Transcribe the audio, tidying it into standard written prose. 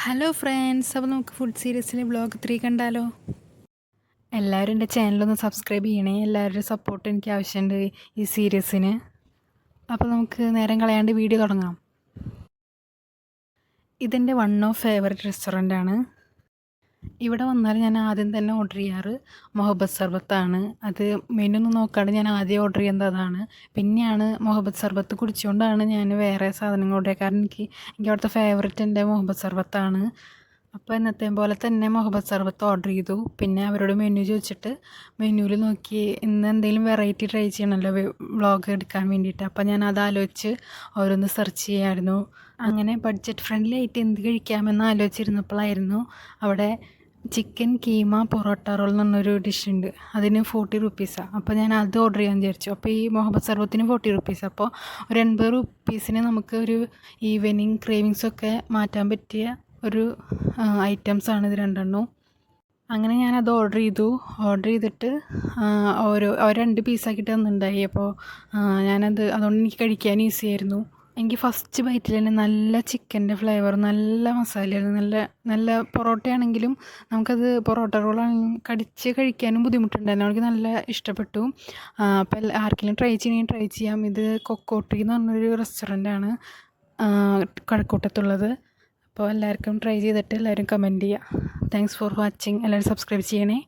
Hello friends, അപ്പോൾ നമുക്ക് food സീരീസിലെ വ്ളോഗ് 3 കണ്ടാലോ? എല്ലാവരും എൻ്റെ ചാനലൊന്ന് സബ്സ്ക്രൈബ് ചെയ്യണേ. എല്ലാവരുടെയും സപ്പോർട്ട് എനിക്ക് ആവശ്യമുണ്ട് ഈ സീരീസിന്. അപ്പോൾ നമുക്ക് നേരം കളയാണ്ട് വീഡിയോ തുടങ്ങാം. ഇതെൻ്റെ വൺ ഓഫ് ഫേവറേറ്റ് റെസ്റ്റോറൻ്റാണ്. ഇവിടെ വന്നാൽ ഞാൻ ആദ്യം തന്നെ ഓർഡർ ചെയ്യാറ് മൊഹബത്ത് സർബത്താണ്. അത് മെനു ഒന്നും നോക്കാണ്ട് ഞാൻ ആദ്യം ഓർഡർ ചെയ്യുന്നത് അതാണ്. പിന്നെയാണ് മൊഹബത്ത് സർബത്ത് കുടിച്ചുകൊണ്ടാണ് ഞാൻ വേറെ സാധനങ്ങൾ ഓർഡർ ചെയ്യുക. കാരണം എനിക്ക് അവിടുത്തെ ഫേവറേറ്റ് എൻ്റെ മൊഹബത്ത് സർബത്താണ്. അപ്പോൾ എന്നത്തെയും പോലെ തന്നെ മൊഹബത്ത് സർബത്ത് ഓർഡർ ചെയ്തു. പിന്നെ അവരോട് മെനു ചോദിച്ചിട്ട് മെനുവിൽ നോക്കി ഇന്ന് എന്തെങ്കിലും വെറൈറ്റി ട്രൈ ചെയ്യണമല്ലോ വ്ളോഗ് എടുക്കാൻ വേണ്ടിയിട്ട്. അപ്പോൾ ഞാൻ അത് ആലോചിച്ച് ഓരോന്ന് സെർച്ച് ചെയ്യായിരുന്നു. അങ്ങനെ ബഡ്ജറ്റ് ഫ്രണ്ട്ലി ആയിട്ട് എന്ത് കഴിക്കാമെന്ന് ആലോചിച്ചിരുന്നപ്പോഴായിരുന്നു അവിടെ ചിക്കൻ കീമ പൊറോട്ട റോൾ എന്ന് പറഞ്ഞൊരു ഡിഷ് ഉണ്ട്. അതിന് 40 റുപ്പീസാണ്. അപ്പോൾ ഞാൻ അത് ഓർഡർ ചെയ്യാൻ വിചാരിച്ചു. അപ്പോൾ ഈ മൊഹബത്ത് സർബത്തിന് 40 റുപ്പീസ്. അപ്പോൾ ഒരു 80 റുപ്പീസിന് നമുക്ക് ഒരു ഈവനിങ് ക്രേവിങ്സൊക്കെ മാറ്റാൻ പറ്റിയ ഒരു ഐറ്റംസാണ് ഇത് രണ്ടെണ്ണവും. അങ്ങനെ ഞാനത് ഓർഡർ ചെയ്തിട്ട് ഓരോ 2 പീസാക്കിയിട്ട് തന്നിട്ടുണ്ടായി. അപ്പോൾ അതുകൊണ്ട് എനിക്ക് കഴിക്കാൻ ഈസി ആയിരുന്നു. എനിക്ക് ഫസ്റ്റ് ബൈറ്റിൽ തന്നെ നല്ല ചിക്കൻ്റെ ഫ്ലേവർ, നല്ല മസാലയായിരുന്നു. നല്ല പൊറോട്ടയാണെങ്കിലും നമുക്കത് പൊറോട്ട റോളാണെങ്കിലും കടിച്ച് കഴിക്കാനും ബുദ്ധിമുട്ടുണ്ടായിരുന്നു. എനിക്ക് നല്ല ഇഷ്ടപ്പെട്ടു. അപ്പോൾ ആർക്കെങ്കിലും ട്രൈ ചെയ്യണമെങ്കിൽ ട്രൈ ചെയ്യാം. ഇത് കൊക്കോട്ടി എന്ന് പറഞ്ഞൊരു റെസ്റ്റോറൻ്റാണ് കഴക്കൂട്ടത്തുള്ളത്. അപ്പോൾ എല്ലാവർക്കും ട്രൈ ചെയ്തിട്ട് എല്ലാവരും കമൻറ്റ് ചെയ്യുക. Thanks for watching. എല്ലാവരും സബ്സ്ക്രൈബ് ചെയ്യണേ.